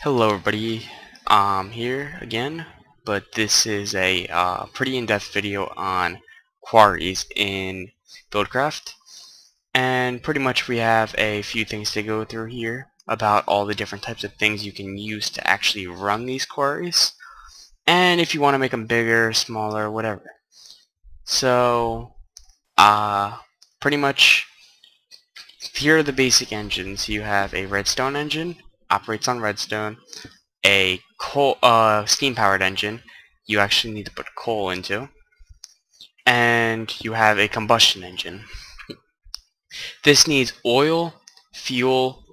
Hello everybody, I'm here again, but this is a pretty in-depth video on quarries in Buildcraft, and pretty much we have a few things to go through here about all the different types of things you can use to actually run these quarries, and if you want to make them bigger, smaller, whatever. So, pretty much here are the basic engines. You have a redstone engine, operates on redstone. A steam-powered engine you actually need to put coal into, and you have a combustion engine. This needs oil, fuel,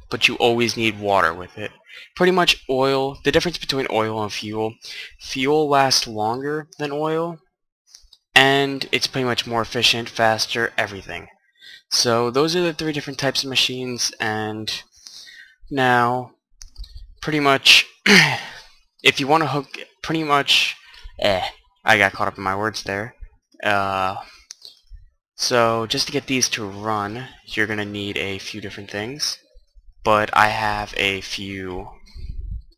but you always need water with it. Pretty much oil, the difference between oil and fuel lasts longer than oil, and it's pretty much more efficient, faster, everything. So those are the three different types of machines, and now pretty much if you want to hook pretty much I got caught up in my words there. So just to get these to run, you're gonna need a few different things, but I have a few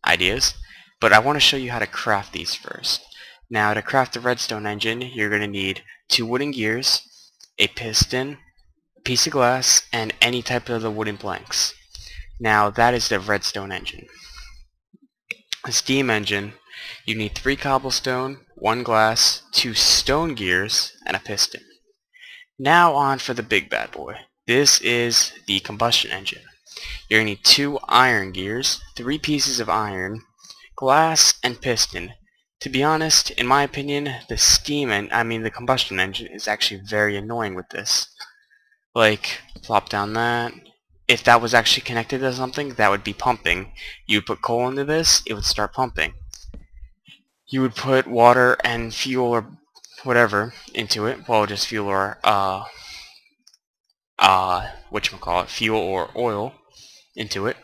ideas, but I want to show you how to craft these first. Now to craft the redstone engine, you're gonna need 2 wooden gears, a piston, a piece of glass, and any type of the wooden planks. Now that is the redstone engine. A steam engine, you need 3 cobblestone, 1 glass, 2 stone gears, and a piston. Now on for the big bad boy. This is the combustion engine. You're going to need 2 iron gears, 3 pieces of iron, glass, and piston. To be honest, in my opinion, the combustion engine is actually very annoying with this. Like, plop down that. If that was actually connected to something, that would be pumping. You would put coal into this, it would start pumping. You would put water and fuel or whatever into it. Well, just fuel or fuel or oil into it.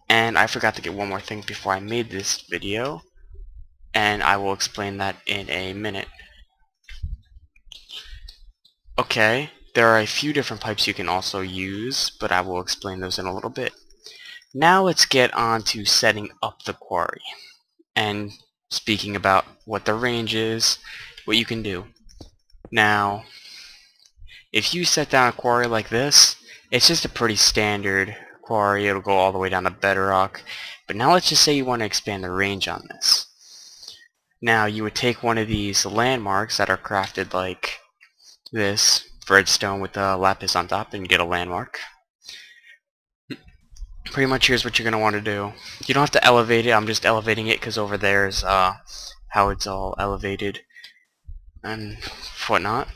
And I forgot to get one more thing before I made this video, and I will explain that in a minute. Okay. There are a few different pipes you can also use, but I will explain those in a little bit. Now let's get on to setting up the quarry, and speaking about what the range is, what you can do. Now, if you set down a quarry like this, it's just a pretty standard quarry. It'll go all the way down to bedrock. But now let's just say you want to expand the range on this. Now you would take one of these landmarks that are crafted like this, redstone with the lapis on top, and you get a landmark. Pretty much here's what you're going to want to do. You don't have to elevate it, I'm just elevating it because over there is how it's all elevated and whatnot.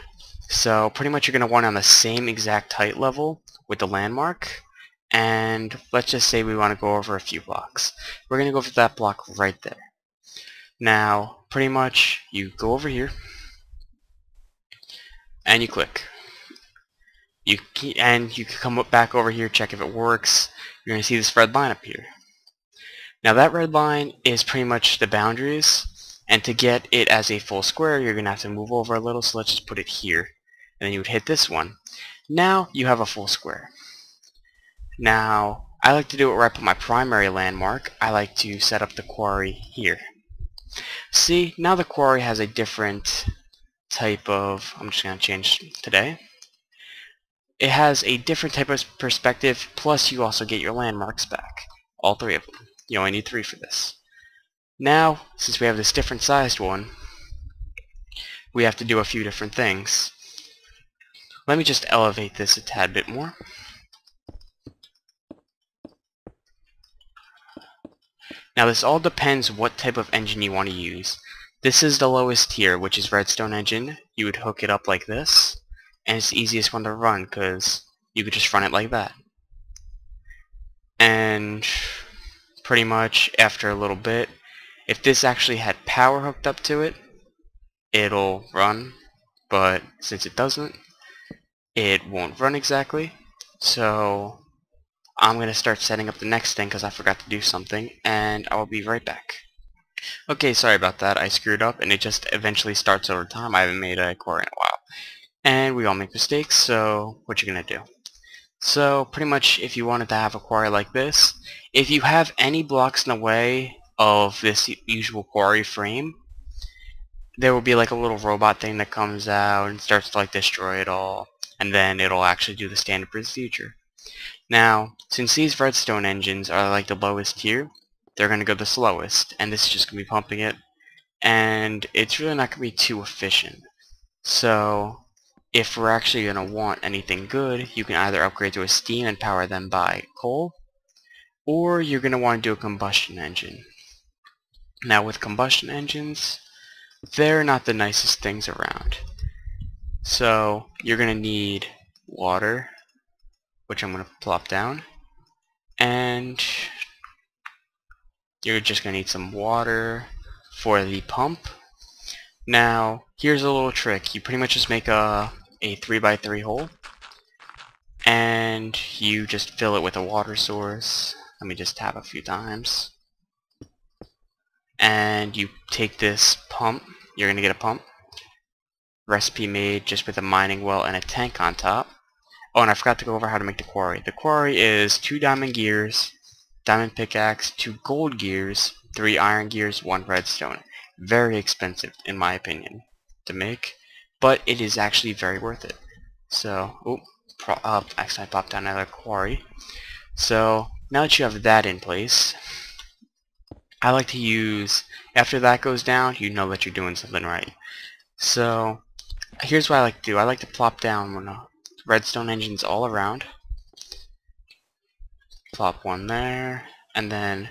So pretty much you're going to want it on the same exact height level with the landmark, and let's just say we want to go over a few blocks. We're going to go for that block right there. Now pretty much you go over here and you click. You can come back over here, check if it works. You're going to see this red line up here. Now that red line is pretty much the boundaries, and to get it as a full square you're going to have to move over a little, so let's just put it here. And then you would hit this one. Now you have a full square. Now I like to do it where I put my primary landmark. I like to set up the quarry here. See, now the quarry has a different type of, I'm just going to change today. It has a different type of perspective, plus you also get your landmarks back. All 3 of them. You only need 3 for this. Now, since we have this different sized one, we have to do a few different things. Let me just elevate this a tad bit more. Now this all depends what type of engine you want to use. This is the lowest tier, which is redstone engine. You would hook it up like this, and it's the easiest one to run because you could just run it like that. And pretty much after a little bit, if this actually had power hooked up to it, it'll run, but since it doesn't, it won't run exactly. So I'm going to start setting up the next thing because I forgot to do something, and I will be right back. Okay, sorry about that. I screwed up, and it just eventually starts over time. I haven't made a quarry in a while. And we all make mistakes, so what you're going to do. So pretty much if you wanted to have a quarry like this, if you have any blocks in the way of this usual quarry frame, there will be like a little robot thing that comes out and starts to like destroy it all, and then it'll actually do the standard procedure. Now, since these redstone engines are like the lowest tier, they're going to go the slowest, and this is just going to be pumping it, and it's really not going to be too efficient. So, if we're actually going to want anything good, you can either upgrade to a steam and power them by coal, or you're going to want to do a combustion engine. Now, with combustion engines, they're not the nicest things around. So, you're going to need water, which I'm going to plop down, and you're just going to need some water for the pump. Now, here's a little trick. You pretty much just make a 3x3 hole, and you just fill it with a water source. Let me just tap a few times. And you take this pump. You're going to get a pump. Recipe made just with a mining well and a tank on top. Oh, and I forgot to go over how to make the quarry. The quarry is 2 diamond gears, diamond pickaxe, 2 gold gears, 3 iron gears, 1 redstone. Very expensive, in my opinion, to make, but it is actually very worth it. So, actually I popped down another quarry. So, now that you have that in place, I like to use, after that goes down, you know that you're doing something right. So, here's what I like to do. I like to plop down redstone engines all around. Plop one there, and then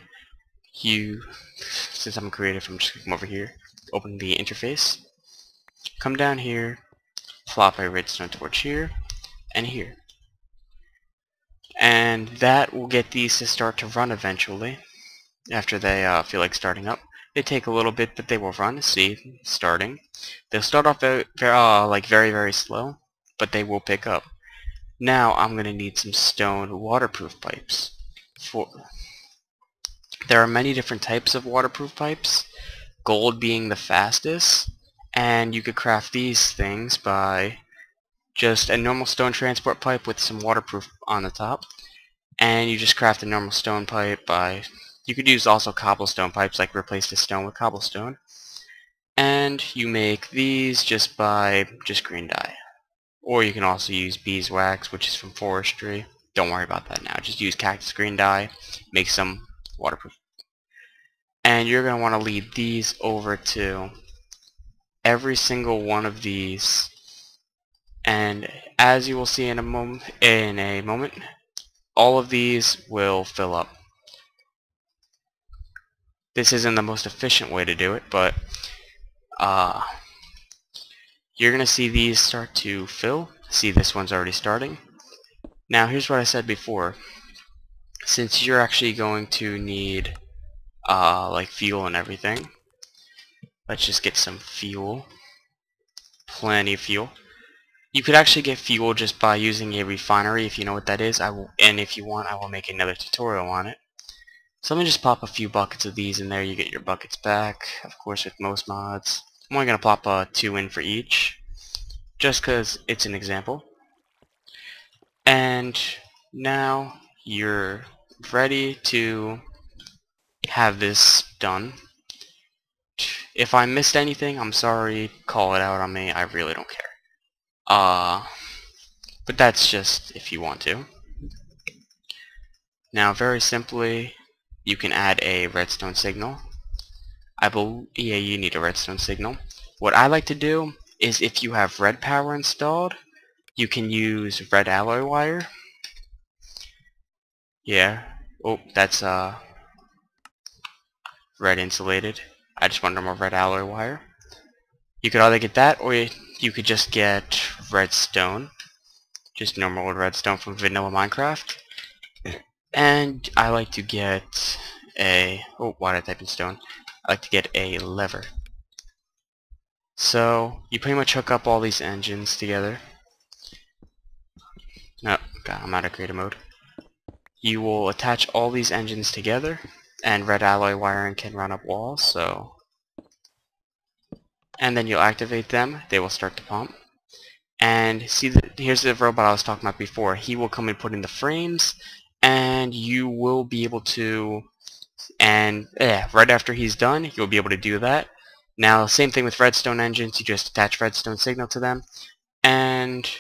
since I'm creative, I'm just going to come over here, open the interface, come down here, plop a redstone torch here, and here. And that will get these to start to run eventually, after they feel like starting up. They take a little bit, but they will run. See, starting. They'll start off like very, very slow, but they will pick up. Now I'm going to need some stone waterproof pipes. There are many different types of waterproof pipes, gold being the fastest, and you could craft these things by just a normal stone transport pipe with some waterproof on the top, and you just craft a normal stone pipe by, you could use also cobblestone pipes, like replace the stone with cobblestone, and you make these just by green dye. Or you can also use beeswax, which is from Forestry. Don't worry about that now. Just use cactus green dye, make some waterproof. And you're going to want to lead these over to every single one of these. And as you will see in a moment, all of these will fill up. This isn't the most efficient way to do it, but you're going to see these start to fill. See, this one's already starting. Now, here's what I said before. Since you're actually going to need like fuel and everything, let's just get some fuel. Plenty of fuel. You could actually get fuel just by using a refinery, if you know what that is. And if you want, I will make another tutorial on it. So let me just pop a few buckets of these in there. You get your buckets back, of course, with most mods. I'm only going to plop 2 in for each, just because it's an example. And now you're ready to have this done. If I missed anything, I'm sorry. Call it out on me. I really don't care. But that's just if you want to. Now, very simply, you can add a redstone signal. Yeah, you need a redstone signal. What I like to do is, if you have redpower installed, you can use red alloy wire. Yeah. Oh, that's red insulated. I just wanted more red alloy wire. You could either get that, or you could just get redstone. Just normal redstone from vanilla Minecraft. And I like to get a... oh, why did I type in stone? I like to get a lever. So, you pretty much hook up all these engines together. No, God, I'm out of creative mode. You will attach all these engines together, and red alloy wiring can run up walls, so... and then you'll activate them. They will start to pump. And see, here's the robot I was talking about before. He will come and put in the frames, and you will be able to, and right after he's done, you'll be able to do that. Now, same thing with redstone engines. You just attach redstone signal to them, and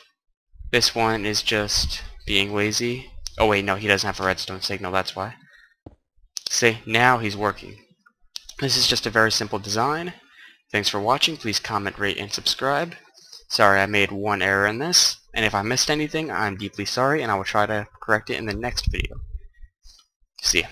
this one is just being lazy. Oh wait, no, he doesn't have a redstone signal, that's why. See, now he's working. This is just a very simple design. Thanks for watching. Please comment, rate, and subscribe. Sorry I made one error in this, and if I missed anything, I'm deeply sorry, and I will try to correct it in the next video. See ya.